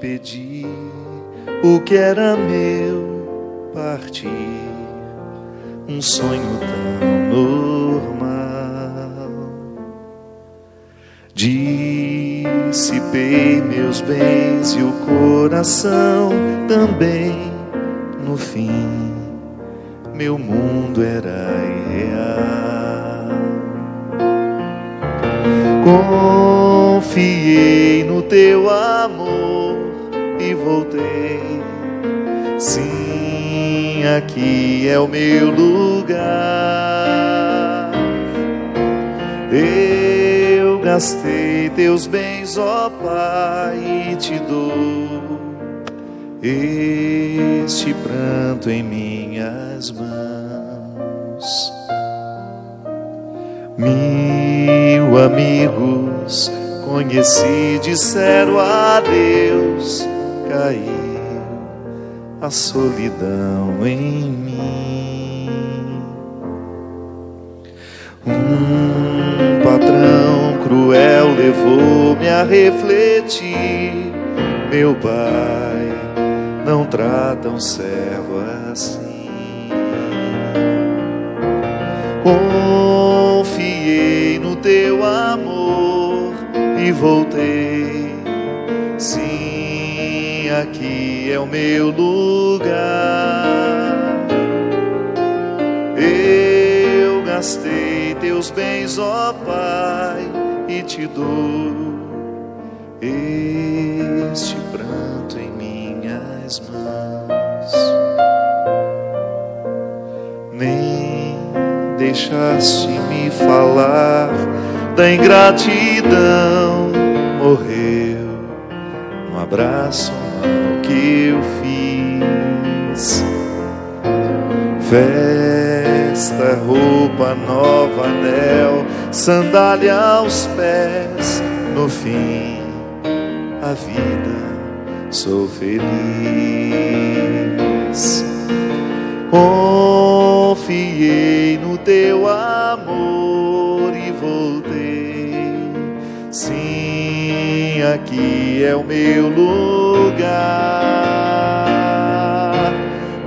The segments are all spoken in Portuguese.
pedi, o que era meu partir, um sonho tão normal. Dissipei meus bens e o coração também. No fim, meu mundo era irreal. Confiei no teu amor e voltei. Sim, aqui é o meu lugar. Eu gastei teus bens, ó Pai, e te dou este pranto em minhas mãos. 1000 amigos conheci, disseram adeus, caiu a solidão em mim. Um patrão cruel levou-me a refletir, meu Pai não trata um servo assim. Confiei no teu amor e voltei. Sim, aqui é o meu lugar. Eu gastei teus bens, ó Pai, e te dou este pranto em minhas mãos. Nem deixaste-me falar da ingratidão, morreu no abraço mal que eu fiz. Festa, roupa nova, anel, sandália aos pés, no fim a vida sou feliz. Confiei no teu amor e voltei. Sim, aqui é o meu lugar.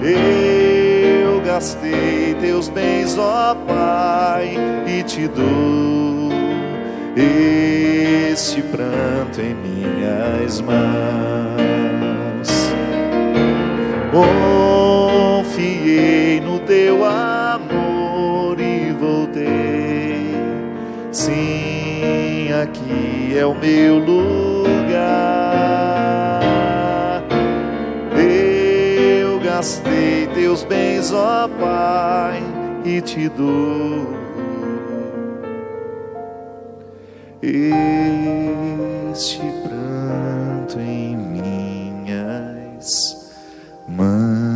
Eu gastei teus bens, ó Pai, e te dou este pranto em minhas mãos. Confiei no teu amor e voltei. Sim, aqui é o meu lugar. Eu gastei teus bens, ó Pai, e te dou este pranto em minhas mãos.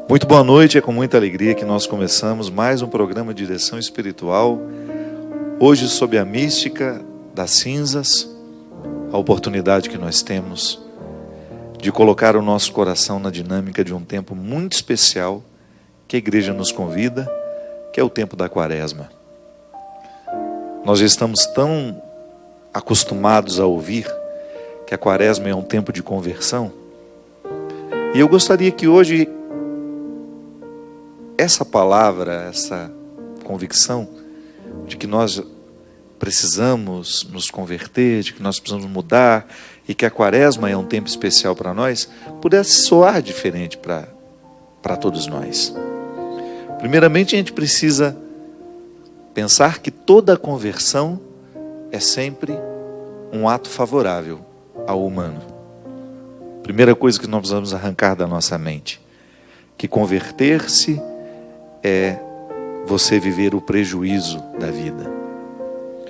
Muito boa noite, é com muita alegria que nós começamos mais um programa de direção espiritual, hoje sob a mística das cinzas, a oportunidade que nós temos de colocar o nosso coração na dinâmica de um tempo muito especial que a igreja nos convida, que é o tempo da Quaresma. Nós já estamos tão acostumados a ouvir que a Quaresma é um tempo de conversão, e eu gostaria que hoje essa palavra, essa convicção de que nós precisamos nos converter, de que nós precisamos mudar e que a Quaresma é um tempo especial para nós, pudesse soar diferente para todos nós. Primeiramente, a gente precisa pensar que toda conversão é sempre um ato favorável ao humano. Primeira coisa que nós precisamos arrancar da nossa mente, que converter-se é você viver o prejuízo da vida.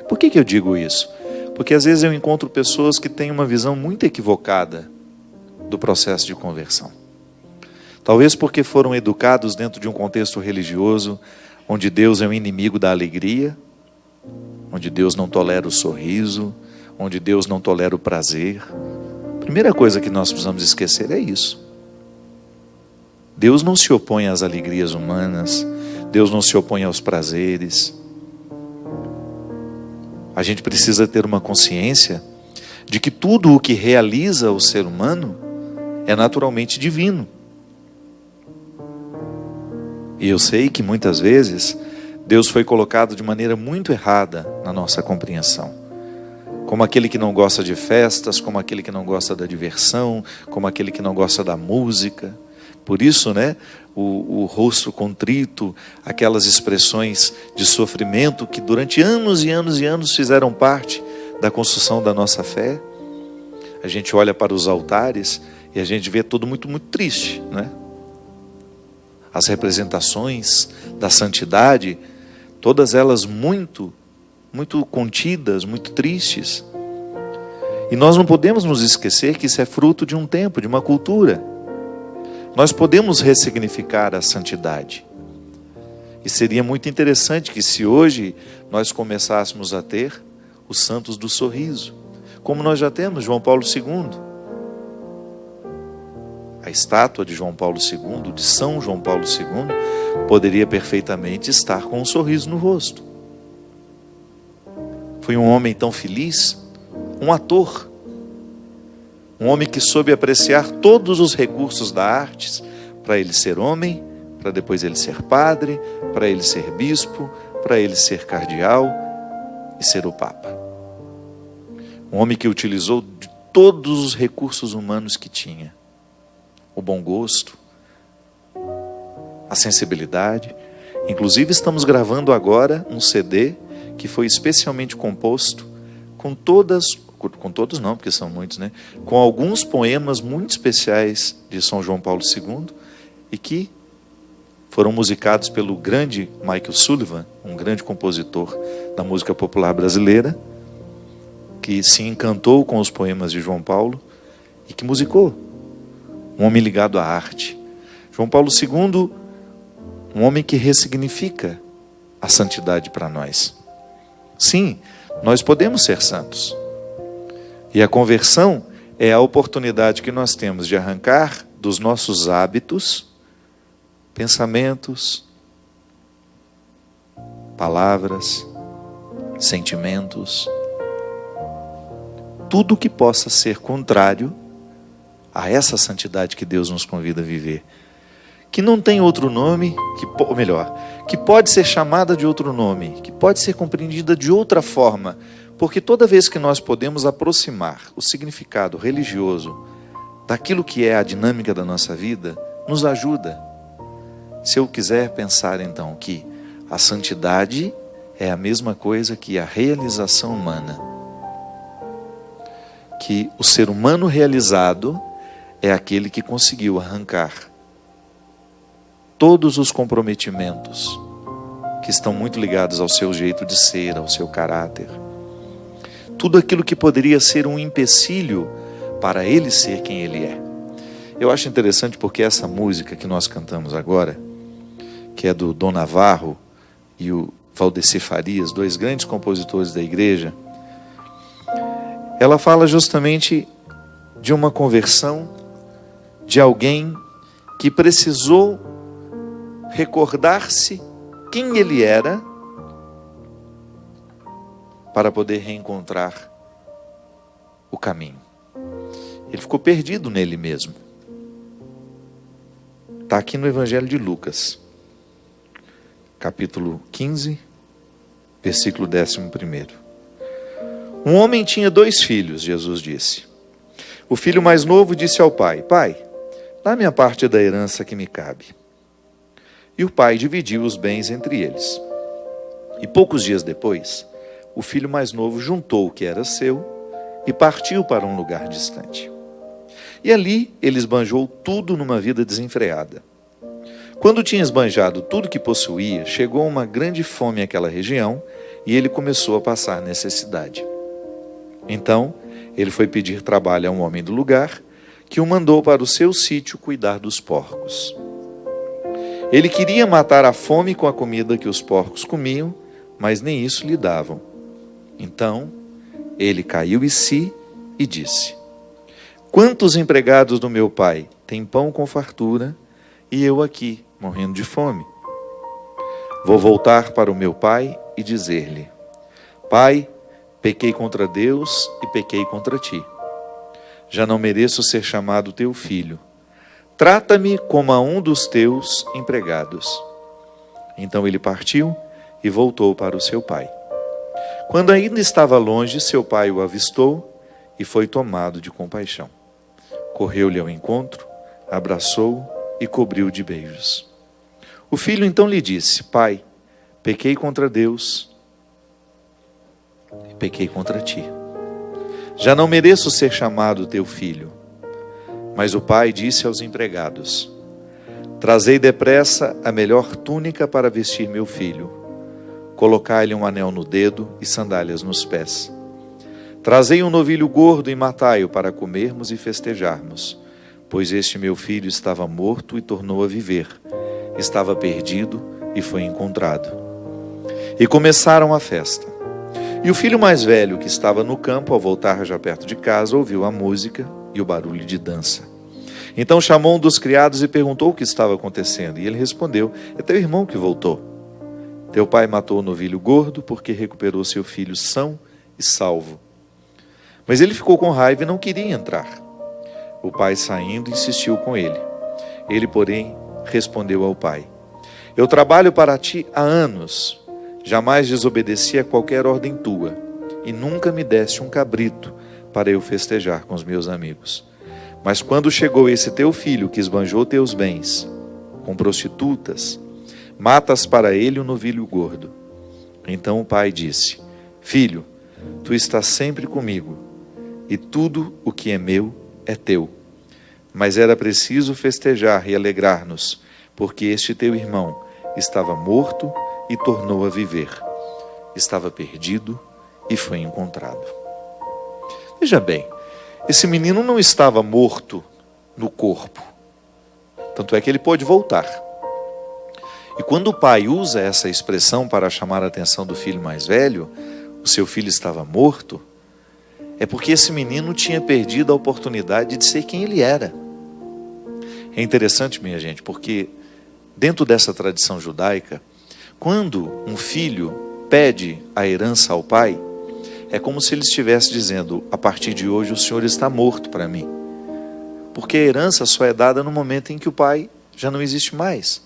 Por que eu digo isso? Porque às vezes eu encontro pessoas que têm uma visão muito equivocada do processo de conversão. Talvez porque foram educados dentro de um contexto religioso, onde Deus é o inimigo da alegria, onde Deus não tolera o sorriso, onde Deus não tolera o prazer. A primeira coisa que nós precisamos esquecer é isso. Deus não se opõe às alegrias humanas, Deus não se opõe aos prazeres. A gente precisa ter uma consciência de que tudo o que realiza o ser humano é naturalmente divino. E eu sei que muitas vezes Deus foi colocado de maneira muito errada na nossa compreensão. Como aquele que não gosta de festas, como aquele que não gosta da diversão, como aquele que não gosta da música. Por isso, o rosto contrito, aquelas expressões de sofrimento que durante anos e anos e anos fizeram parte da construção da nossa fé. A gente olha para os altares e a gente vê tudo muito, muito triste, As representações da santidade, todas elas muito, muito contidas, muito tristes. E nós não podemos nos esquecer que isso é fruto de um tempo, de uma cultura. Nós podemos ressignificar a santidade. E seria muito interessante que se hoje nós começássemos a ter os santos do sorriso, como nós já temos João Paulo II. A estátua de João Paulo II, de São João Paulo II, poderia perfeitamente estar com um sorriso no rosto. Foi um homem tão feliz, um ator, um homem que soube apreciar todos os recursos da arte, para ele ser homem, para depois ele ser padre, para ele ser bispo, para ele ser cardeal e ser o Papa. Um homem que utilizou de todos os recursos humanos que tinha. O bom gosto, a sensibilidade. Inclusive estamos gravando agora um CD que foi especialmente composto com todos não, porque são muitos, com alguns poemas muito especiais de São João Paulo II e que foram musicados pelo grande Michael Sullivan, um grande compositor da música popular brasileira, que se encantou com os poemas de João Paulo e que musicou. Um homem ligado à arte. João Paulo II, um homem que ressignifica a santidade para nós. Sim, nós podemos ser santos. E a conversão é a oportunidade que nós temos de arrancar dos nossos hábitos, pensamentos, palavras, sentimentos, tudo que possa ser contrário a essa santidade que Deus nos convida a viver, que não tem outro nome, que pode ser chamada de outro nome, que pode ser compreendida de outra forma, porque toda vez que nós podemos aproximar o significado religioso daquilo que é a dinâmica da nossa vida, nos ajuda. Se eu quiser pensar então que a santidade é a mesma coisa que a realização humana, que o ser humano realizado é aquele que conseguiu arrancar todos os comprometimentos que estão muito ligados ao seu jeito de ser, ao seu caráter. Tudo aquilo que poderia ser um empecilho para ele ser quem ele é. Eu acho interessante porque essa música que nós cantamos agora, que é do Dom Navarro e o Valdeci Farias, dois grandes compositores da igreja, ela fala justamente de uma conversão de alguém que precisou recordar-se quem ele era para poder reencontrar o caminho. Ele ficou perdido nele mesmo. Está aqui no Evangelho de Lucas, capítulo 15, versículo 11. Um homem tinha 2 filhos, Jesus disse. O filho mais novo disse ao pai: Pai, dá-me a parte da herança que me cabe. E o pai dividiu os bens entre eles. E poucos dias depois, o filho mais novo juntou o que era seu e partiu para um lugar distante. E ali ele esbanjou tudo numa vida desenfreada. Quando tinha esbanjado tudo que possuía, chegou uma grande fome àquela região e ele começou a passar necessidade. Então, ele foi pedir trabalho a um homem do lugar, que o mandou para o seu sítio cuidar dos porcos. Ele queria matar a fome com a comida que os porcos comiam, mas nem isso lhe davam. Então, ele caiu em si e disse: Quantos empregados do meu pai têm pão com fartura, e eu aqui, morrendo de fome? Vou voltar para o meu pai e dizer-lhe: Pai, pequei contra Deus e pequei contra ti. Já não mereço ser chamado teu filho. Trata-me como a um dos teus empregados. Então ele partiu e voltou para o seu pai. Quando ainda estava longe, seu pai o avistou e foi tomado de compaixão. Correu-lhe ao encontro, abraçou-o e cobriu de beijos. O filho então lhe disse: Pai, pequei contra Deus e pequei contra ti. Já não mereço ser chamado teu filho. Mas o pai disse aos empregados: Trazei depressa a melhor túnica para vestir meu filho. Colocai-lhe um anel no dedo e sandálias nos pés. Trazei um novilho gordo e matai-o para comermos e festejarmos. Pois este meu filho estava morto e tornou a viver. Estava perdido e foi encontrado. E começaram a festa. E o filho mais velho, que estava no campo, ao voltar já perto de casa, ouviu a música e o barulho de dança. Então chamou um dos criados e perguntou o que estava acontecendo. E ele respondeu: É teu irmão que voltou. Teu pai matou o novilho gordo porque recuperou seu filho são e salvo. Mas ele ficou com raiva e não queria entrar. O pai, saindo, insistiu com ele. Ele, porém, respondeu ao pai: Eu trabalho para ti há anos. Jamais desobedeci a qualquer ordem tua, e nunca me deste um cabrito para eu festejar com os meus amigos. Mas quando chegou esse teu filho que esbanjou teus bens com prostitutas, matas para ele um novilho gordo. Então o pai disse: Filho, tu estás sempre comigo, e tudo o que é meu é teu. Mas era preciso festejar e alegrar-nos, porque este teu irmão estava morto e tornou a viver. Estava perdido e foi encontrado. Veja bem, esse menino não estava morto no corpo. Tanto é que ele pôde voltar. E quando o pai usa essa expressão para chamar a atenção do filho mais velho, o seu filho estava morto, é porque esse menino tinha perdido a oportunidade de ser quem ele era. É interessante, minha gente, porque dentro dessa tradição judaica, quando um filho pede a herança ao pai, é como se ele estivesse dizendo: a partir de hoje o senhor está morto para mim. Porque a herança só é dada no momento em que o pai já não existe mais.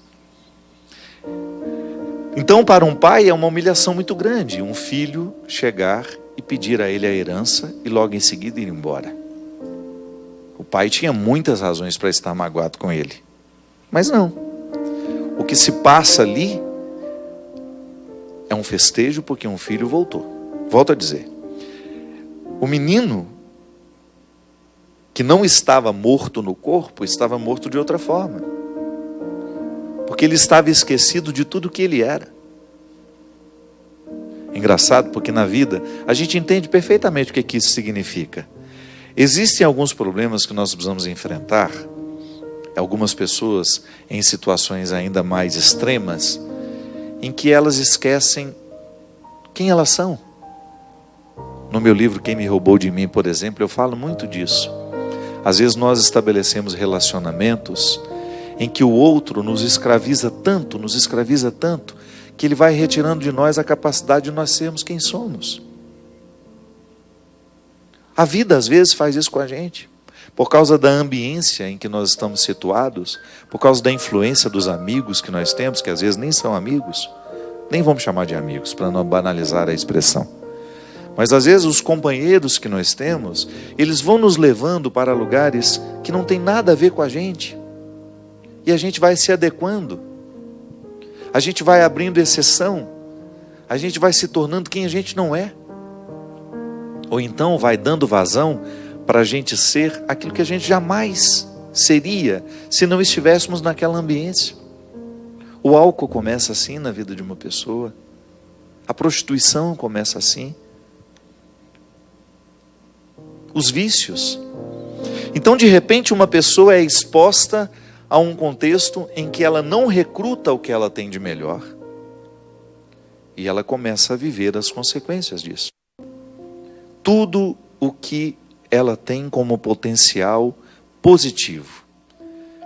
Então, para um pai é uma humilhação muito grande um filho chegar e pedir a ele a herança e logo em seguida ir embora. O pai tinha muitas razões para estar magoado com ele. Mas não. O que se passa ali é um festejo porque um filho voltou. Volto a dizer. O menino que não estava morto no corpo, estava morto de outra forma. Porque ele estava esquecido de tudo que ele era. Engraçado, porque na vida a gente entende perfeitamente o que isso significa. Existem alguns problemas que nós precisamos enfrentar. Algumas pessoas em situações ainda mais extremas, em que elas esquecem quem elas são. No meu livro Quem Me Roubou de Mim, por exemplo, eu falo muito disso. Às vezes nós estabelecemos relacionamentos em que o outro nos escraviza tanto, que ele vai retirando de nós a capacidade de nós sermos quem somos. A vida às vezes faz isso com a gente, por causa da ambiência em que nós estamos situados, por causa da influência dos amigos que nós temos, que às vezes nem são amigos, nem vamos chamar de amigos, para não banalizar a expressão. Mas às vezes os companheiros que nós temos, eles vão nos levando para lugares que não tem nada a ver com a gente. E a gente vai se adequando. A gente vai abrindo exceção. A gente vai se tornando quem a gente não é. Ou então vai dando vazão para a gente ser aquilo que a gente jamais seria se não estivéssemos naquela ambiência. O álcool começa assim na vida de uma pessoa. A prostituição começa assim. Os vícios. Então, de repente, uma pessoa é exposta a um contexto em que ela não recruta o que ela tem de melhor. E ela começa a viver as consequências disso. Tudo o que ela tem como potencial positivo.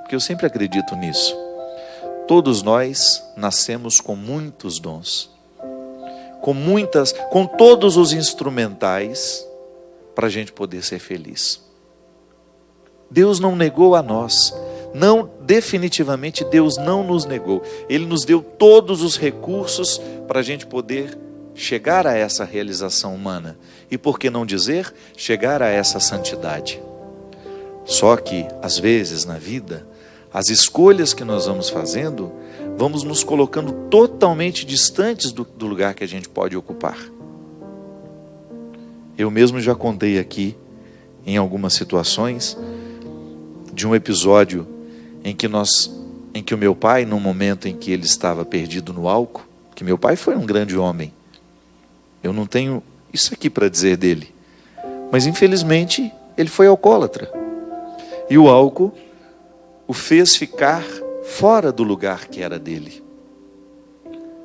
Porque eu sempre acredito nisso. Todos nós nascemos com muitos dons, com todos os instrumentais para a gente poder ser feliz. Deus não negou a nós. Não, definitivamente Deus não nos negou. Ele nos deu todos os recursos para a gente poder chegar a essa realização humana. E por que não dizer, chegar a essa santidade. Só que, às vezes, na vida, as escolhas que nós vamos fazendo, vamos nos colocando totalmente distantes do lugar que a gente pode ocupar. Eu mesmo já contei aqui, em algumas situações, de um episódio em que o meu pai, num momento em que ele estava perdido no álcool, que meu pai foi um grande homem, eu não tenho isso aqui para dizer dele, mas infelizmente ele foi alcoólatra, e o álcool o fez ficar fora do lugar que era dele.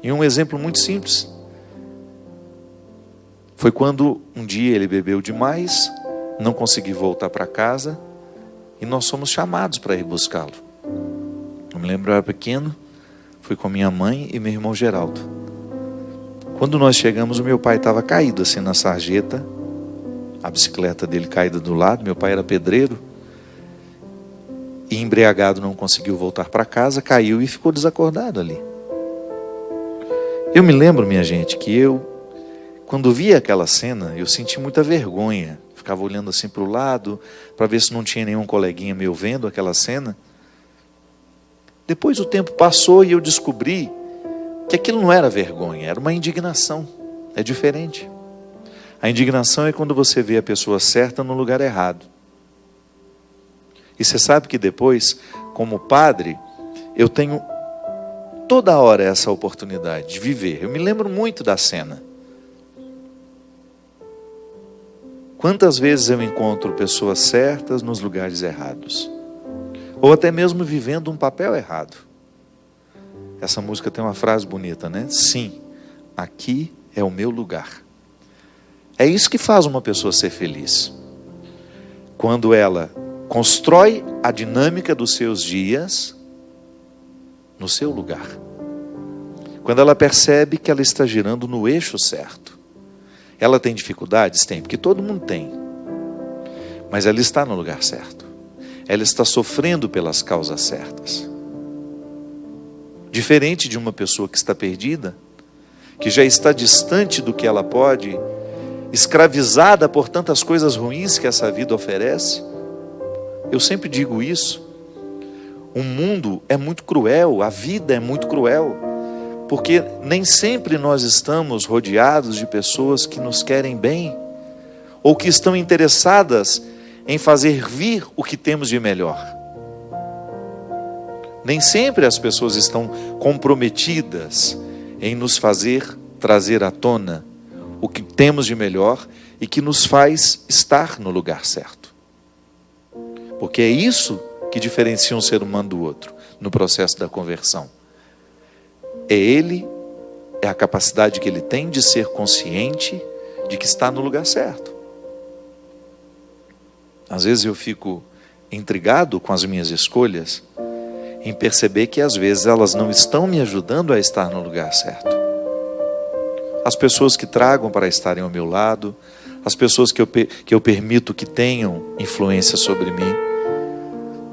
E um exemplo muito simples, foi quando um dia ele bebeu demais, não conseguiu voltar para casa, e nós fomos chamados para ir buscá-lo. Eu me lembro, eu era pequeno, fui com minha mãe e meu irmão Geraldo. Quando nós chegamos, o meu pai estava caído assim na sarjeta, a bicicleta dele caída do lado, meu pai era pedreiro, e embriagado não conseguiu voltar para casa, caiu e ficou desacordado ali. Eu me lembro, minha gente, que quando via aquela cena, eu senti muita vergonha. Ficava olhando assim para o lado, para ver se não tinha nenhum coleguinha meu vendo aquela cena. Depois o tempo passou e eu descobri que aquilo não era vergonha, era uma indignação. É diferente. A indignação é quando você vê a pessoa certa no lugar errado. E você sabe que depois, como padre, eu tenho toda hora essa oportunidade de viver. Eu me lembro muito da cena. Quantas vezes eu encontro pessoas certas nos lugares errados, ou até mesmo vivendo um papel errado. Essa música tem uma frase bonita, né? Sim, aqui é o meu lugar. É isso que faz uma pessoa ser feliz. Quando ela constrói a dinâmica dos seus dias no seu lugar. Quando ela percebe que ela está girando no eixo certo. Ela tem dificuldades? Tem, porque todo mundo tem. Mas ela está no lugar certo. Ela está sofrendo pelas causas certas. Diferente de uma pessoa que está perdida, que já está distante do que ela pode, escravizada por tantas coisas ruins que essa vida oferece. Eu sempre digo isso. O mundo é muito cruel, a vida é muito cruel. Porque nem sempre nós estamos rodeados de pessoas que nos querem bem, ou que estão interessadas em fazer vir o que temos de melhor. Nem sempre as pessoas estão comprometidas em nos fazer trazer à tona o que temos de melhor e que nos faz estar no lugar certo. Porque é isso que diferencia um ser humano do outro no processo da conversão. É a capacidade que ele tem de ser consciente de que está no lugar certo. Às vezes eu fico intrigado com as minhas escolhas, em perceber que às vezes elas não estão me ajudando a estar no lugar certo. As pessoas que tragam para estarem ao meu lado, as pessoas que eu permito que tenham influência sobre mim,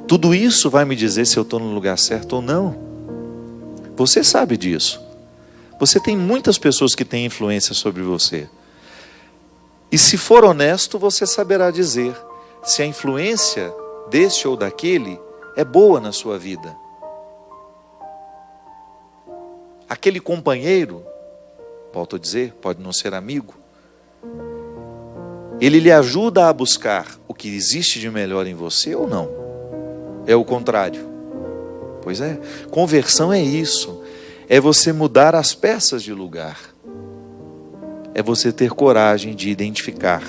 tudo isso vai me dizer se eu estou no lugar certo ou não. Você sabe disso. Você tem muitas pessoas que têm influência sobre você. E se for honesto, você saberá dizer se a influência deste ou daquele é boa na sua vida. Aquele companheiro, volto a dizer, pode não ser amigo, ele lhe ajuda a buscar o que existe de melhor em você ou não? É o contrário. Pois é, conversão é isso, é você mudar as peças de lugar, é você ter coragem de identificar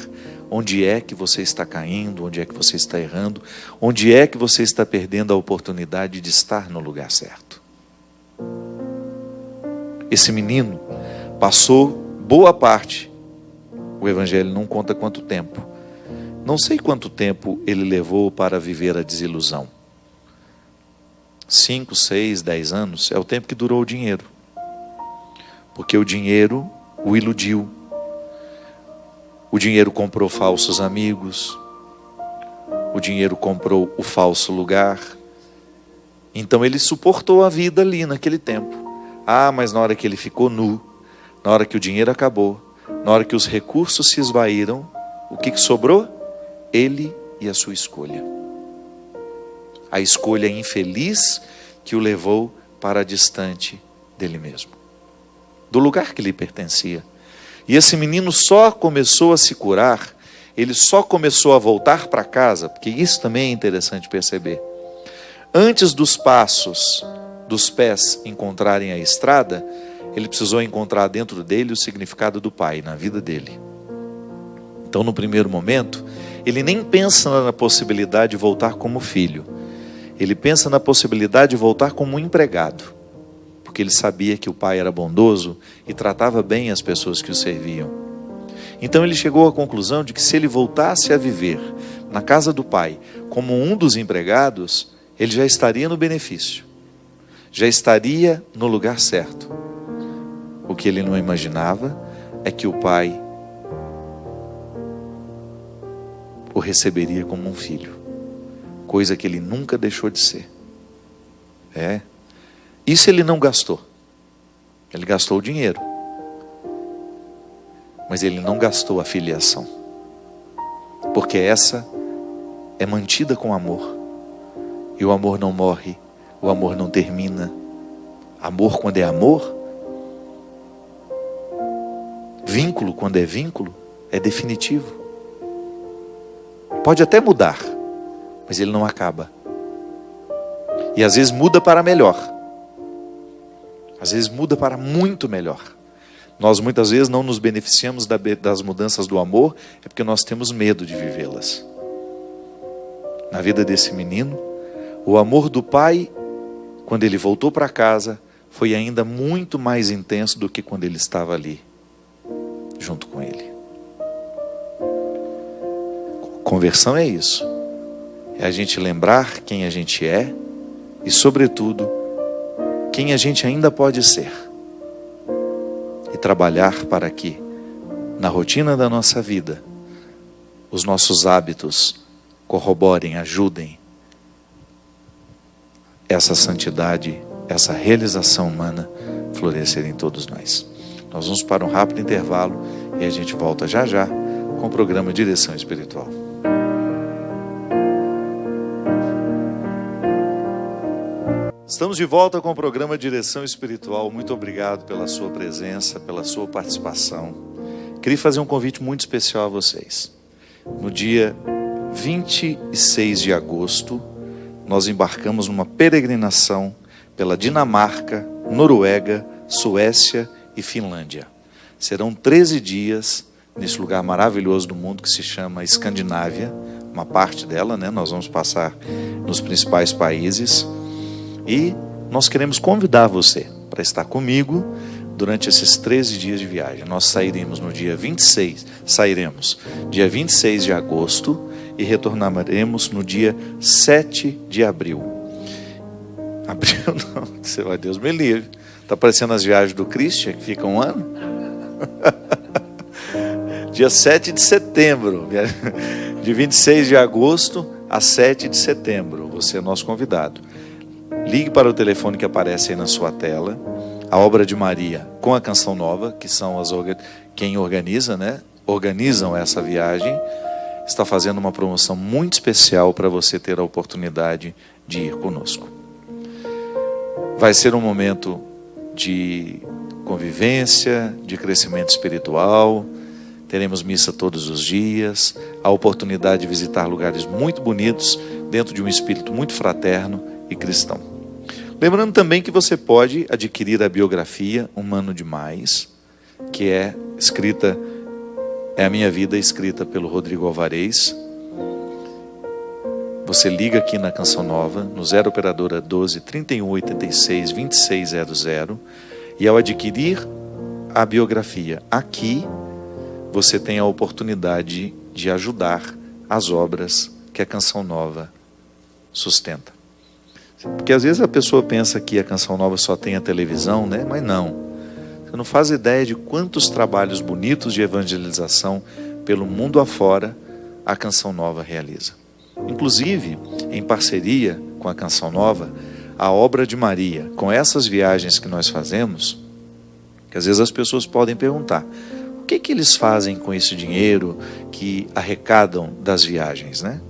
onde é que você está caindo, onde é que você está errando, onde é que você está perdendo a oportunidade de estar no lugar certo. Esse menino passou boa parte, o Evangelho não conta quanto tempo, não sei quanto tempo ele levou para viver a desilusão. 5, 6, 10 anos é o tempo que durou o dinheiro. Porque o dinheiro o iludiu. O dinheiro comprou falsos amigos. O dinheiro comprou o falso lugar. Então ele suportou a vida ali naquele tempo. Mas na hora que ele ficou nu, na hora que o dinheiro acabou, na hora que os recursos se esvaíram, o que sobrou? Ele e a sua escolha. A escolha infeliz que o levou para distante dele mesmo, do lugar que lhe pertencia. E esse menino só começou a se curar, ele só começou a voltar para casa, porque isso também é interessante perceber. Antes dos passos, dos pés encontrarem a estrada, ele precisou encontrar dentro dele o significado do Pai na vida dele. Então, no primeiro momento, ele nem pensa na possibilidade de voltar como filho. Ele pensa na possibilidade de voltar como um empregado, porque ele sabia que o Pai era bondoso e tratava bem as pessoas que o serviam. Então ele chegou à conclusão de que se ele voltasse a viver na casa do Pai como um dos empregados, ele já estaria no benefício, já estaria no lugar certo. O que ele não imaginava é que o Pai o receberia como um filho, coisa que ele nunca deixou de ser. Isso ele não gastou. Ele gastou o dinheiro, mas ele não gastou a filiação, porque essa é mantida com amor, e o amor não morre, o amor não termina. Amor, quando é amor, vínculo, quando é vínculo, é definitivo. Pode até mudar, mas ele não acaba. E às vezes muda para melhor. Às vezes muda para muito melhor. Nós muitas vezes não nos beneficiamos das mudanças do amor, é porque nós temos medo de vivê-las. Na vida desse menino, o amor do Pai, quando ele voltou para casa, foi ainda muito mais intenso do que quando ele estava ali, junto com ele. Conversão é isso. É a gente lembrar quem a gente é e, sobretudo, quem a gente ainda pode ser. E trabalhar para que, na rotina da nossa vida, os nossos hábitos corroborem, ajudem essa santidade, essa realização humana florescer em todos nós. Nós vamos para um rápido intervalo e a gente volta já já com o programa Direção Espiritual. Estamos de volta com o programa Direção Espiritual. Muito obrigado pela sua presença, pela sua participação. Queria fazer um convite muito especial a vocês. No dia 26 de agosto, nós embarcamos numa peregrinação pela Dinamarca, Noruega, Suécia e Finlândia. Serão 13 dias nesse lugar maravilhoso do mundo que se chama Escandinávia, uma parte dela, né? Nós vamos passar nos principais países. E nós queremos convidar você para estar comigo durante esses 13 dias de viagem. Nós sairemos dia 26 de agosto e retornaremos no dia 7 de abril. Abril não, Deus me livre. Está parecendo as viagens do Christian, que fica um ano. Dia 7 de setembro, de 26 de agosto a 7 de setembro, você é nosso convidado. Ligue para o telefone que aparece aí na sua tela. A Obra de Maria com a Canção Nova, que são quem organiza, né? Organizam essa viagem, está fazendo uma promoção muito especial para você ter a oportunidade de ir conosco. Vai ser um momento de convivência, de crescimento espiritual. Teremos missa todos os dias, a oportunidade de visitar lugares muito bonitos dentro de um espírito muito fraterno e cristão. Lembrando também que você pode adquirir a biografia Humano Demais, que é a minha vida escrita pelo Rodrigo Alvarez. Você liga aqui na Canção Nova, no 0 operadora 12 31 86 2600, e ao adquirir a biografia aqui, você tem a oportunidade de ajudar as obras que a Canção Nova sustenta. Porque às vezes a pessoa pensa que a Canção Nova só tem a televisão, né? Mas não. não faz ideia de quantos trabalhos bonitos de evangelização pelo mundo afora a Canção Nova realiza. Inclusive, em parceria com a Canção Nova, a Obra de Maria, com essas viagens que nós fazemos, que às vezes as pessoas podem perguntar, o que eles fazem com esse dinheiro que arrecadam das viagens, né?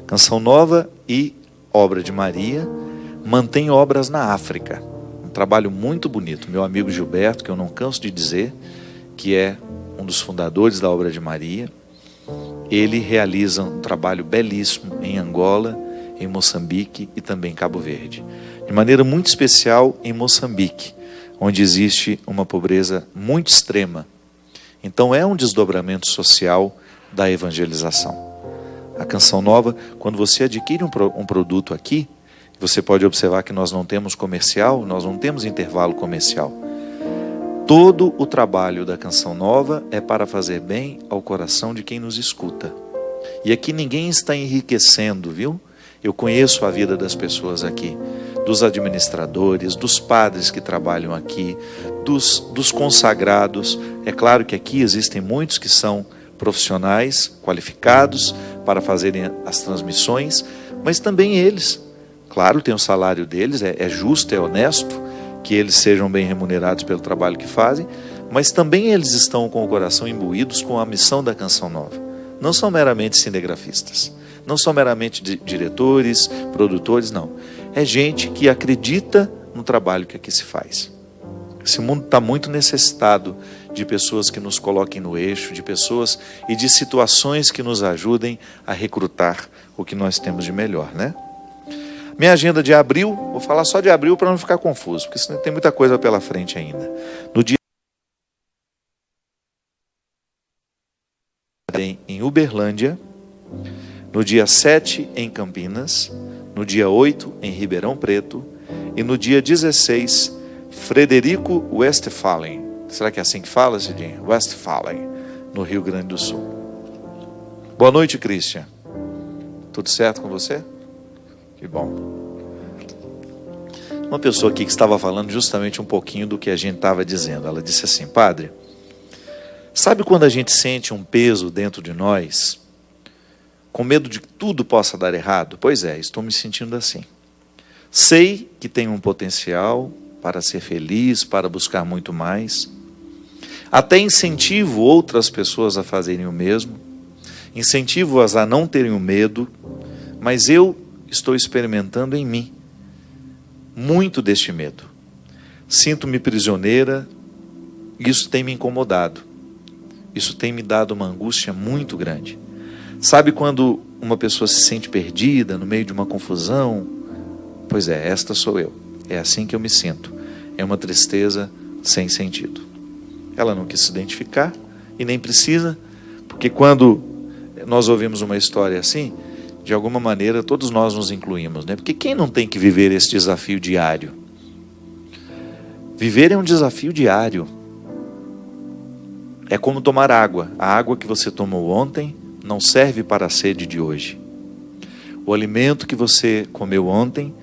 Canção Nova e Obra de Maria mantém obras na África. Um trabalho muito bonito. Meu amigo Gilberto, que eu não canso de dizer, que é um dos fundadores da Obra de Maria, ele realiza um trabalho belíssimo em Angola, em Moçambique e também em Cabo Verde. De maneira muito especial em Moçambique, onde existe uma pobreza muito extrema. Então é um desdobramento social da evangelização. A Canção Nova, quando você adquire um produto aqui, você pode observar que nós não temos comercial, nós não temos intervalo comercial. Todo o trabalho da Canção Nova é para fazer bem ao coração de quem nos escuta. E aqui ninguém está enriquecendo, viu? Eu conheço a vida das pessoas aqui, dos administradores, dos padres que trabalham aqui, dos consagrados. É claro que aqui existem muitos que são profissionais, qualificados para fazerem as transmissões, mas também eles, claro, tem o salário deles, é justo, é honesto que eles sejam bem remunerados pelo trabalho que fazem, mas também eles estão com o coração imbuídos com a missão da Canção Nova. Não são meramente cinegrafistas, não são meramente diretores, produtores, não. É gente que acredita no trabalho que aqui se faz. Esse mundo está muito necessitado de pessoas que nos coloquem no eixo, de pessoas e de situações que nos ajudem a recrutar o que nós temos de melhor, né? Minha agenda de abril, vou falar só de abril para não ficar confuso, porque senão tem muita coisa pela frente ainda. No dia em Uberlândia, no dia 7 em Campinas, no dia 8 em Ribeirão Preto e no dia 16 Frederico Westphalen. Será que é assim que fala, Cidinho? Westphalen, no Rio Grande do Sul. Boa noite, Christian. Tudo certo com você? Que bom. Uma pessoa aqui que estava falando justamente um pouquinho do que a gente estava dizendo. Ela disse assim: padre, sabe quando a gente sente um peso dentro de nós, com medo de que tudo possa dar errado? Pois é, estou me sentindo assim. Sei que tenho um potencial para ser feliz, para buscar muito mais. Até incentivo outras pessoas a fazerem o mesmo. Incentivo-as a não terem o medo, mas eu estou experimentando em mim muito deste medo. Sinto-me prisioneira, e isso tem me incomodado. Isso tem me dado uma angústia muito grande. Sabe quando uma pessoa se sente perdida no meio de uma confusão? Pois é, esta sou eu. É assim que eu me sinto. É uma tristeza sem sentido. Ela não quis se identificar e nem precisa, porque quando nós ouvimos uma história assim, de alguma maneira todos nós nos incluímos, né? Porque quem não tem que viver esse desafio diário? Viver é um desafio diário. É como tomar água. A água que você tomou ontem não serve para a sede de hoje. O alimento que você comeu ontem,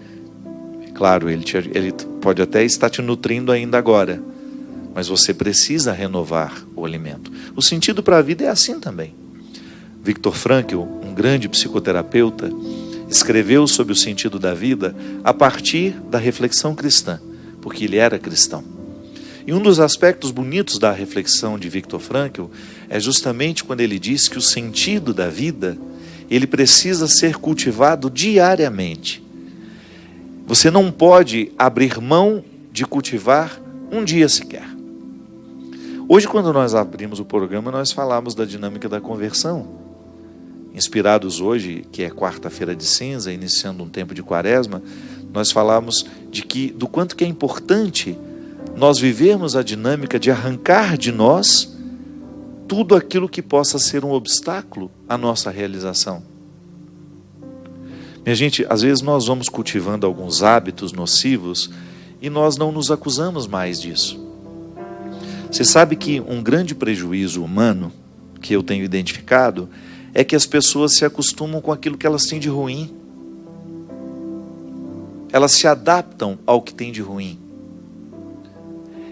claro, ele pode até estar te nutrindo ainda agora, mas você precisa renovar o alimento. O sentido para a vida é assim também. Viktor Frankl, um grande psicoterapeuta, escreveu sobre o sentido da vida a partir da reflexão cristã, porque ele era cristão. E um dos aspectos bonitos da reflexão de Viktor Frankl é justamente quando ele diz que o sentido da vida, ele precisa ser cultivado diariamente. Você não pode abrir mão de cultivar um dia sequer. Hoje, quando nós abrimos o programa, nós falamos da dinâmica da conversão. Inspirados hoje, que é quarta-feira de cinza, iniciando um tempo de quaresma, nós falamos do quanto que é importante nós vivermos a dinâmica de arrancar de nós tudo aquilo que possa ser um obstáculo à nossa realização. Minha gente, às vezes nós vamos cultivando alguns hábitos nocivos e nós não nos acusamos mais disso. Você sabe que um grande prejuízo humano que eu tenho identificado é que as pessoas se acostumam com aquilo que elas têm de ruim. Elas se adaptam ao que tem de ruim.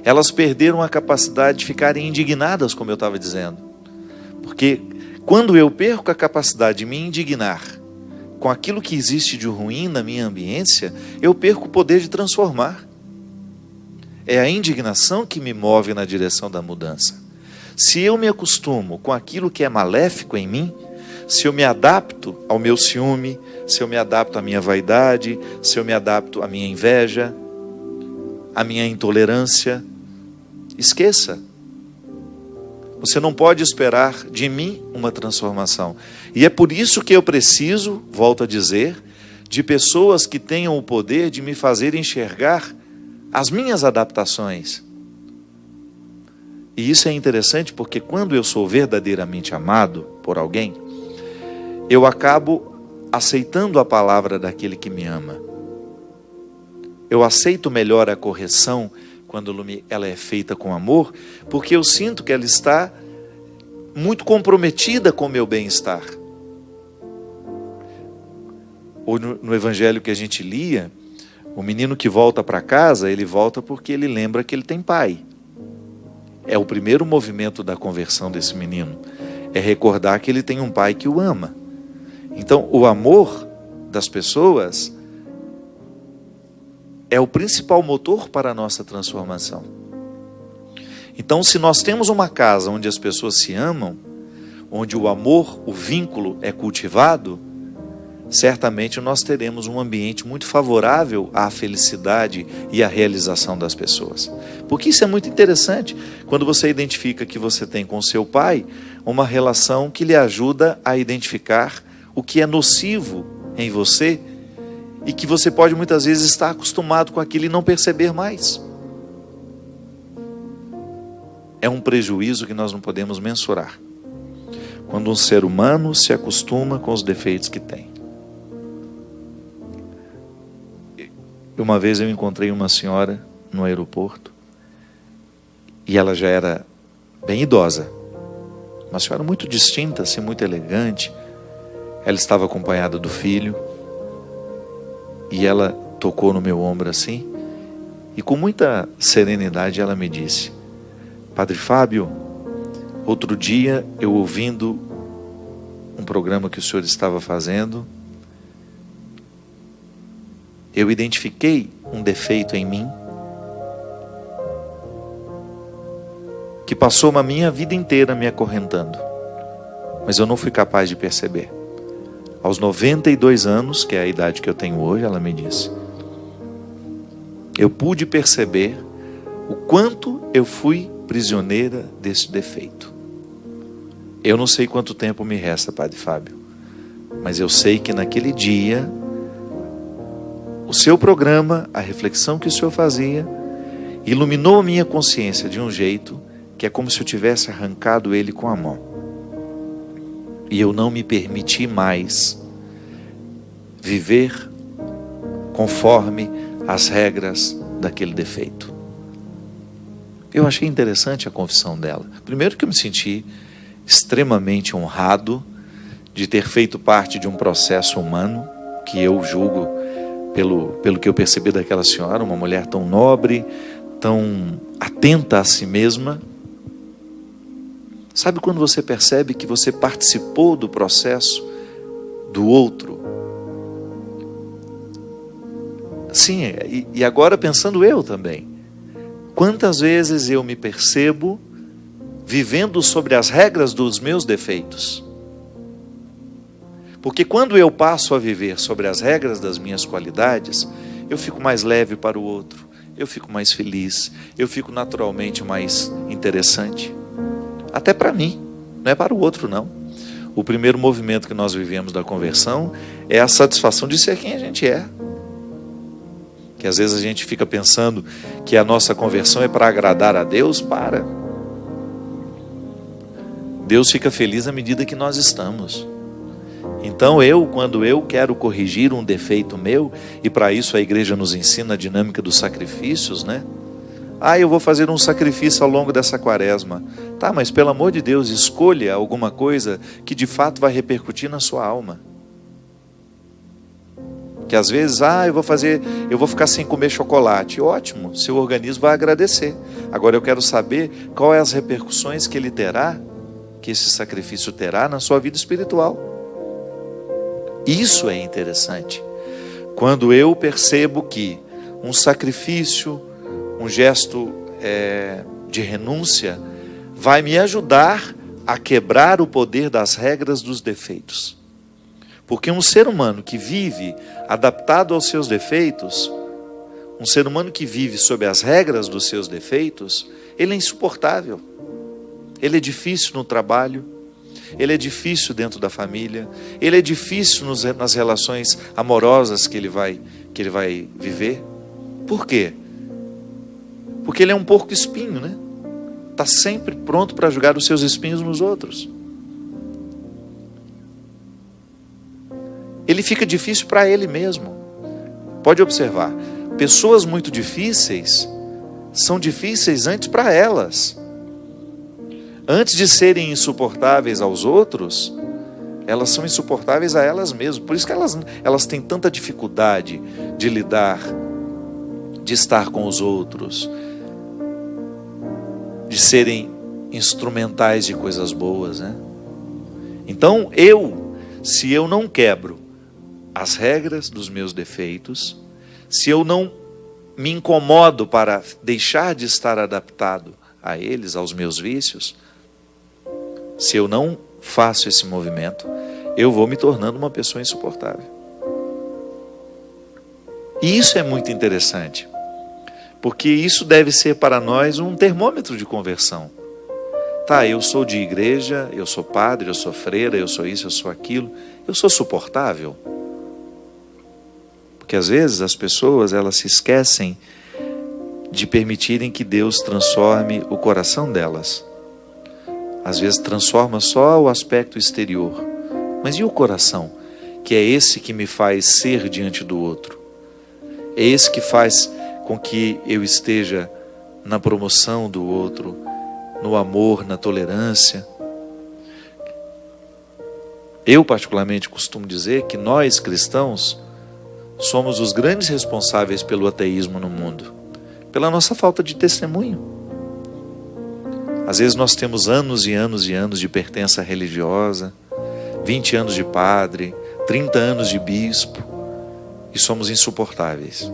elas perderam a capacidade de ficarem indignadas, como eu estava dizendo. Porque quando eu perco a capacidade de me indignar com aquilo que existe de ruim na minha ambiência, eu perco o poder de transformar. É a indignação que me move na direção da mudança. Se eu me acostumo com aquilo que é maléfico em mim, se eu me adapto ao meu ciúme, se eu me adapto à minha vaidade, se eu me adapto à minha inveja, à minha intolerância, esqueça. Você não pode esperar de mim uma transformação. E é por isso que eu preciso, volto a dizer, de pessoas que tenham o poder de me fazer enxergar as minhas adaptações. E isso é interessante porque quando eu sou verdadeiramente amado por alguém, eu acabo aceitando a palavra daquele que me ama. Eu aceito melhor a correção quando ela é feita com amor, porque eu sinto que ela está muito comprometida com o meu bem-estar. Ou no evangelho que a gente lia, o menino que volta para casa, ele volta porque ele lembra que ele tem pai. É o primeiro movimento da conversão desse menino. É recordar que ele tem um pai que o ama. Então, o amor das pessoas é o principal motor para a nossa transformação. Então, se nós temos uma casa onde as pessoas se amam, onde o amor, o vínculo é cultivado, certamente nós teremos um ambiente muito favorável à felicidade e à realização das pessoas. Porque isso é muito interessante, quando você identifica que você tem com seu pai uma relação que lhe ajuda a identificar o que é nocivo em você e que você pode muitas vezes estar acostumado com aquilo e não perceber mais. É um prejuízo que nós não podemos mensurar. Quando um ser humano se acostuma com os defeitos que tem. Uma vez eu encontrei uma senhora no aeroporto e ela já era bem idosa. Uma senhora muito distinta, assim, muito elegante. Ela estava acompanhada do filho e ela tocou no meu ombro assim e com muita serenidade ela me disse: Padre Fábio, outro dia eu ouvindo um programa que o senhor estava fazendo, eu identifiquei um defeito em mim que passou a minha vida inteira me acorrentando, mas eu não fui capaz de perceber. Aos 92 anos, que é a idade que eu tenho hoje, ela me disse, eu pude perceber o quanto eu fui prisioneira desse defeito. Eu não sei quanto tempo me resta, Padre Fábio, mas eu sei que naquele dia o seu programa, a reflexão que o senhor fazia, iluminou a minha consciência de um jeito que é como se eu tivesse arrancado ele com a mão. E eu não me permiti mais viver conforme as regras daquele defeito. Eu achei interessante a confissão dela. Primeiro que eu me senti extremamente honrado de ter feito parte de um processo humano que eu julgo, pelo que eu percebi daquela senhora, uma mulher tão nobre, tão atenta a si mesma. Sabe quando você percebe que você participou do processo do outro? Sim, e agora pensando eu também. Quantas vezes eu me percebo vivendo sobre as regras dos meus defeitos? Porque quando eu passo a viver sobre as regras das minhas qualidades, eu fico mais leve para o outro, eu fico mais feliz, eu fico naturalmente mais interessante. Até para mim, não é para o outro não. O primeiro movimento que nós vivemos da conversão é a satisfação de ser quem a gente é. Que às vezes a gente fica pensando que a nossa conversão é para agradar a Deus, para. Deus fica feliz à medida que nós estamos. Então quando eu quero corrigir um defeito meu, e para isso a igreja nos ensina a dinâmica dos sacrifícios, né? Eu vou fazer um sacrifício ao longo dessa quaresma. Tá, mas pelo amor de Deus, escolha alguma coisa que de fato vai repercutir na sua alma. Que às vezes, eu vou ficar sem comer chocolate. Ótimo, seu organismo vai agradecer. Agora eu quero saber qual é as repercussões que ele terá, que esse sacrifício terá na sua vida espiritual. Isso é interessante. Quando eu percebo que um sacrifício, um gesto de renúncia, vai me ajudar a quebrar o poder das regras dos defeitos. Porque um ser humano que vive adaptado aos seus defeitos, um ser humano que vive sob as regras dos seus defeitos, ele é insuportável. Ele é difícil no trabalho, ele é difícil dentro da família, ele é difícil nas relações amorosas que ele vai viver. Por quê? Porque ele é um porco espinho, né? Está sempre pronto para jogar os seus espinhos nos outros. Ele fica difícil para ele mesmo. Pode observar, pessoas muito difíceis são difíceis antes para elas. Antes de serem insuportáveis aos outros, elas são insuportáveis a elas mesmas. Por isso que elas têm tanta dificuldade de lidar, de estar com os outros, de serem instrumentais de coisas boas, né? Então, se eu não quebro as regras dos meus defeitos, se eu não me incomodo para deixar de estar adaptado a eles, aos meus vícios, se eu não faço esse movimento, eu vou me tornando uma pessoa insuportável. E isso é muito interessante, porque isso deve ser para nós um termômetro de conversão. Tá, eu sou de igreja, eu sou padre, eu sou freira, eu sou isso, eu sou aquilo, eu sou suportável? Porque às vezes as pessoas, elas se esquecem de permitirem que Deus transforme o coração delas. Às vezes transforma só o aspecto exterior. Mas e o coração? Que é esse que me faz ser diante do outro. É esse que faz com que eu esteja na promoção do outro, no amor, na tolerância. Eu particularmente costumo dizer que nós cristãos somos os grandes responsáveis pelo ateísmo no mundo, pela nossa falta de testemunho. Às vezes nós temos anos e anos e anos de pertença religiosa, 20 anos de padre, 30 anos de bispo, e somos insuportáveis.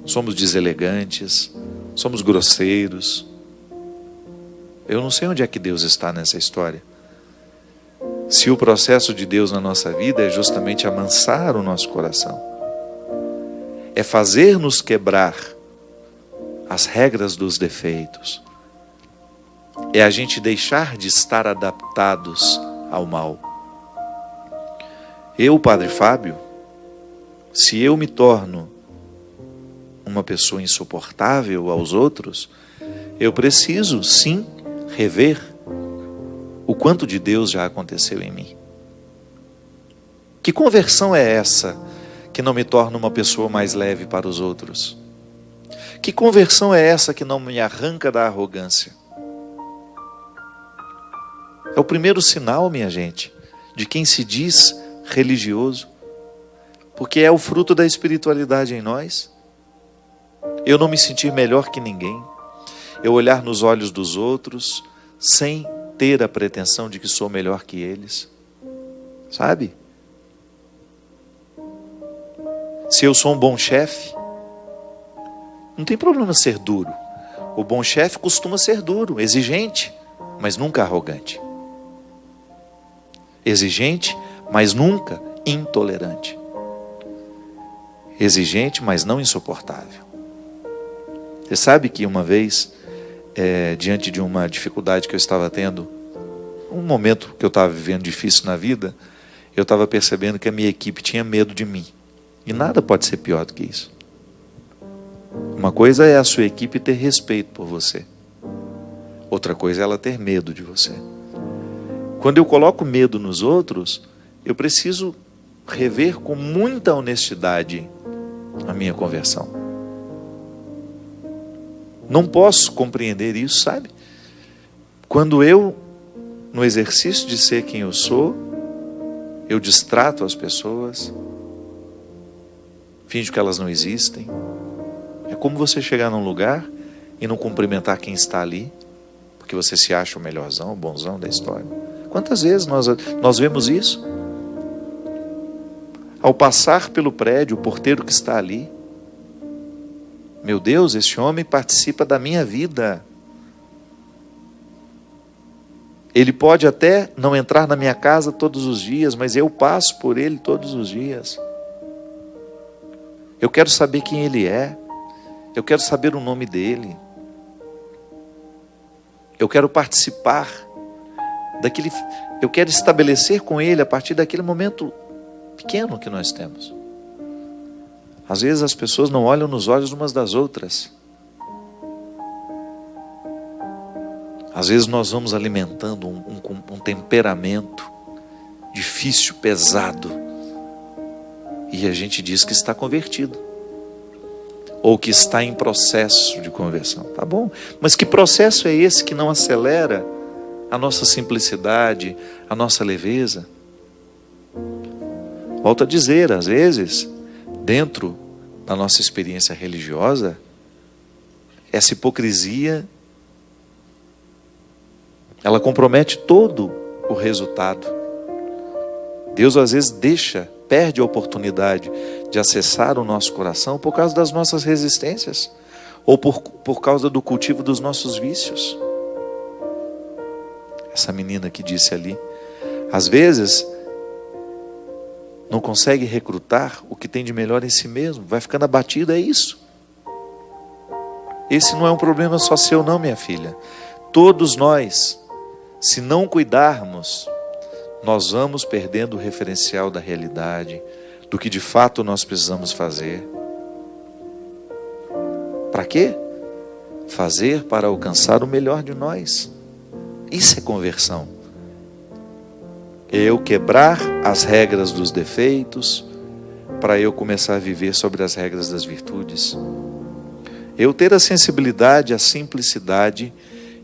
Somos deselegantes, somos grosseiros. Eu não sei onde é que Deus está nessa história. Se o processo de Deus na nossa vida é justamente amansar o nosso coração, é fazer-nos quebrar as regras dos defeitos, é a gente deixar de estar adaptados ao mal. Eu, Padre Fábio, se eu me torno uma pessoa insuportável aos outros, eu preciso sim rever o quanto de Deus já aconteceu em mim. Que conversão é essa que não me torna uma pessoa mais leve para os outros? Que conversão é essa que não me arranca da arrogância? É o primeiro sinal, minha gente, de quem se diz religioso, porque é o fruto da espiritualidade em nós. Eu não me sentir melhor que ninguém, eu olhar nos olhos dos outros sem ter a pretensão de que sou melhor que eles, sabe? Se eu sou um bom chefe, não tem problema ser duro. O bom chefe costuma ser duro, exigente, mas nunca arrogante. Exigente, mas nunca intolerante. Exigente, mas não insuportável. Você sabe que uma vez, diante de uma dificuldade que eu estava tendo, um momento que eu estava vivendo difícil na vida, eu estava percebendo que a minha equipe tinha medo de mim. E nada pode ser pior do que isso. Uma coisa é a sua equipe ter respeito por você. Outra coisa é ela ter medo de você. Quando eu coloco medo nos outros, eu preciso rever com muita honestidade a minha conversão. Não posso compreender isso, sabe? Quando eu, no exercício de ser quem eu sou, eu distrato as pessoas, finge que elas não existem. É como você chegar num lugar e não cumprimentar quem está ali, porque você se acha o melhorzão, o bonzão da história. Quantas vezes nós vemos isso? Ao passar pelo prédio, o porteiro que está ali, meu Deus, esse homem participa da minha vida. Ele pode até não entrar na minha casa todos os dias, mas eu passo por ele todos os dias. Eu quero saber quem ele é. Eu quero saber o nome dele. Eu quero participar daquele. Eu quero estabelecer com ele a partir daquele momento pequeno que nós temos. Às vezes as pessoas não olham nos olhos umas das outras. Às vezes nós vamos alimentando um temperamento difícil, pesado, e a gente diz que está convertido, ou que está em processo de conversão. Tá bom, mas que processo é esse que não acelera a nossa simplicidade, a nossa leveza? Volto a dizer, às vezes, dentro da nossa experiência religiosa, essa hipocrisia, ela compromete todo o resultado. Deus às vezes perde a oportunidade de acessar o nosso coração por causa das nossas resistências, ou por causa do cultivo dos nossos vícios. Essa menina que disse ali, às vezes não consegue recrutar o que tem de melhor em si mesmo, vai ficando abatido, é isso. Esse não é um problema só seu não, minha filha. Todos nós, se não cuidarmos, nós vamos perdendo o referencial da realidade, do que de fato nós precisamos fazer. Para quê? Fazer para alcançar o melhor de nós. Isso é conversão. Eu quebrar as regras dos defeitos, para eu começar a viver sobre as regras das virtudes. Eu ter a sensibilidade, a simplicidade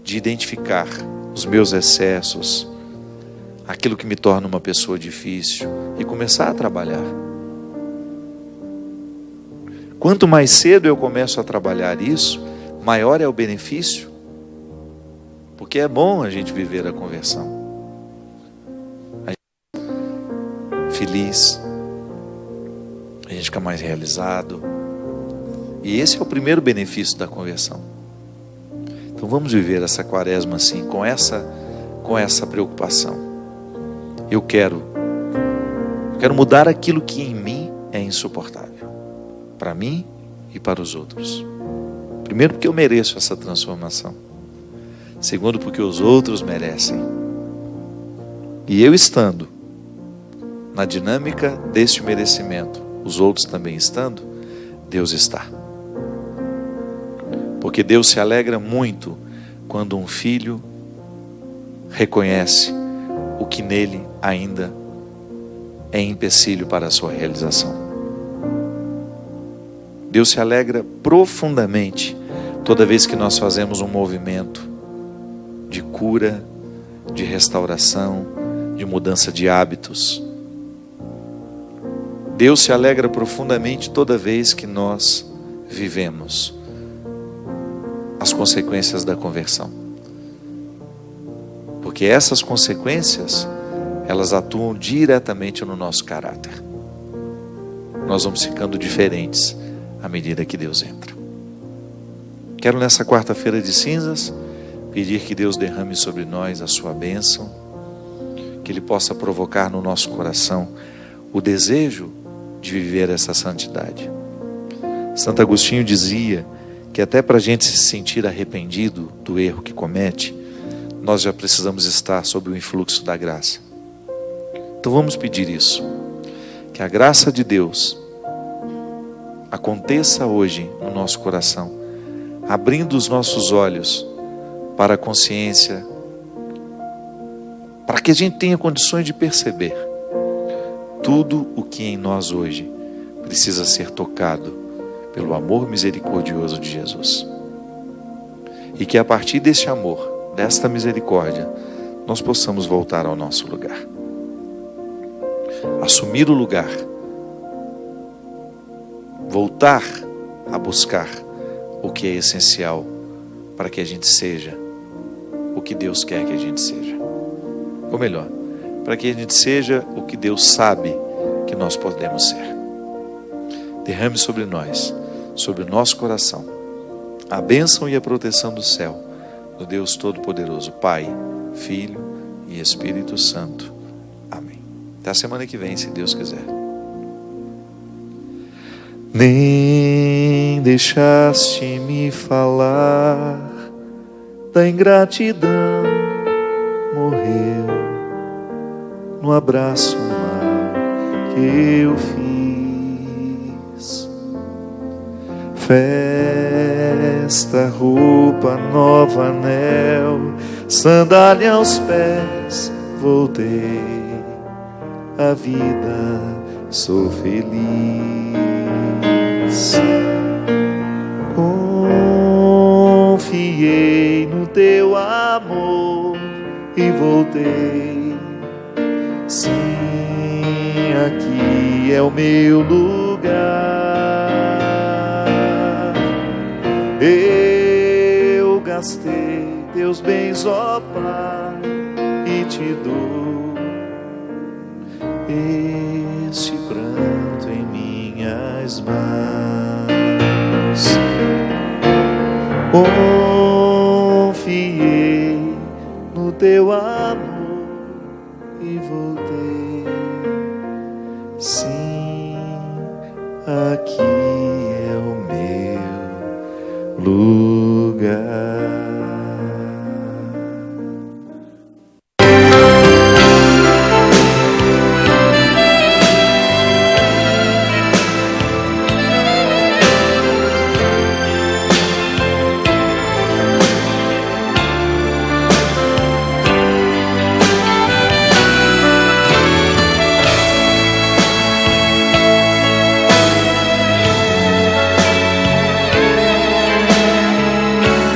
de identificar os meus excessos, aquilo que me torna uma pessoa difícil, e começar a trabalhar. Quanto mais cedo eu começo a trabalhar isso, maior é o benefício, porque é bom a gente viver a conversão. Feliz, a gente fica mais realizado, e esse é o primeiro benefício da conversão. Então vamos viver essa quaresma assim, com essa preocupação. Eu quero mudar aquilo que em mim é insuportável, para mim e para os outros. Primeiro, porque eu mereço essa transformação. Segundo, porque os outros merecem. E eu estando na dinâmica deste merecimento, os outros também estando, Deus está. Porque Deus se alegra muito quando um filho reconhece o que nele ainda é empecilho para a sua realização. Deus se alegra profundamente toda vez que nós fazemos um movimento de cura, de restauração, de mudança de hábitos. Deus se alegra profundamente toda vez que nós vivemos as consequências da conversão. Porque essas consequências, elas atuam diretamente no nosso caráter. Nós vamos ficando diferentes à medida que Deus entra. Quero nessa quarta-feira de cinzas pedir que Deus derrame sobre nós a sua bênção, que Ele possa provocar no nosso coração o desejo de viver essa santidade. Santo Agostinho dizia que até para a gente se sentir arrependido do erro que comete, nós já precisamos estar sob o influxo da graça. Então vamos pedir isso, que a graça de Deus aconteça hoje no nosso coração, abrindo os nossos olhos para a consciência, para que a gente tenha condições de perceber tudo o que em nós hoje precisa ser tocado pelo amor misericordioso de Jesus. E que a partir deste amor, desta misericórdia, nós possamos voltar ao nosso lugar. Assumir o lugar voltar a buscar o que é essencial para que a gente seja o que Deus quer que a gente seja. Ou melhor, para que a gente seja o que Deus sabe que nós podemos ser. Derrame sobre nós, sobre o nosso coração, a bênção e a proteção do céu, do Deus Todo-Poderoso, Pai, Filho e Espírito Santo. Amém. Até a semana que vem, se Deus quiser. Nem deixaste-me falar da ingratidão, morreu no abraço mal que eu fiz. Festa, roupa nova, anel, sandália aos pés, voltei à vida, sou feliz. Confiei no teu amor e voltei. Sim, aqui é o meu lugar. Eu gastei teus bens, ó Pai, e te dou este pranto em minhas mãos. Confiei no teu amor e voltei. Sim, aqui é o meu lugar.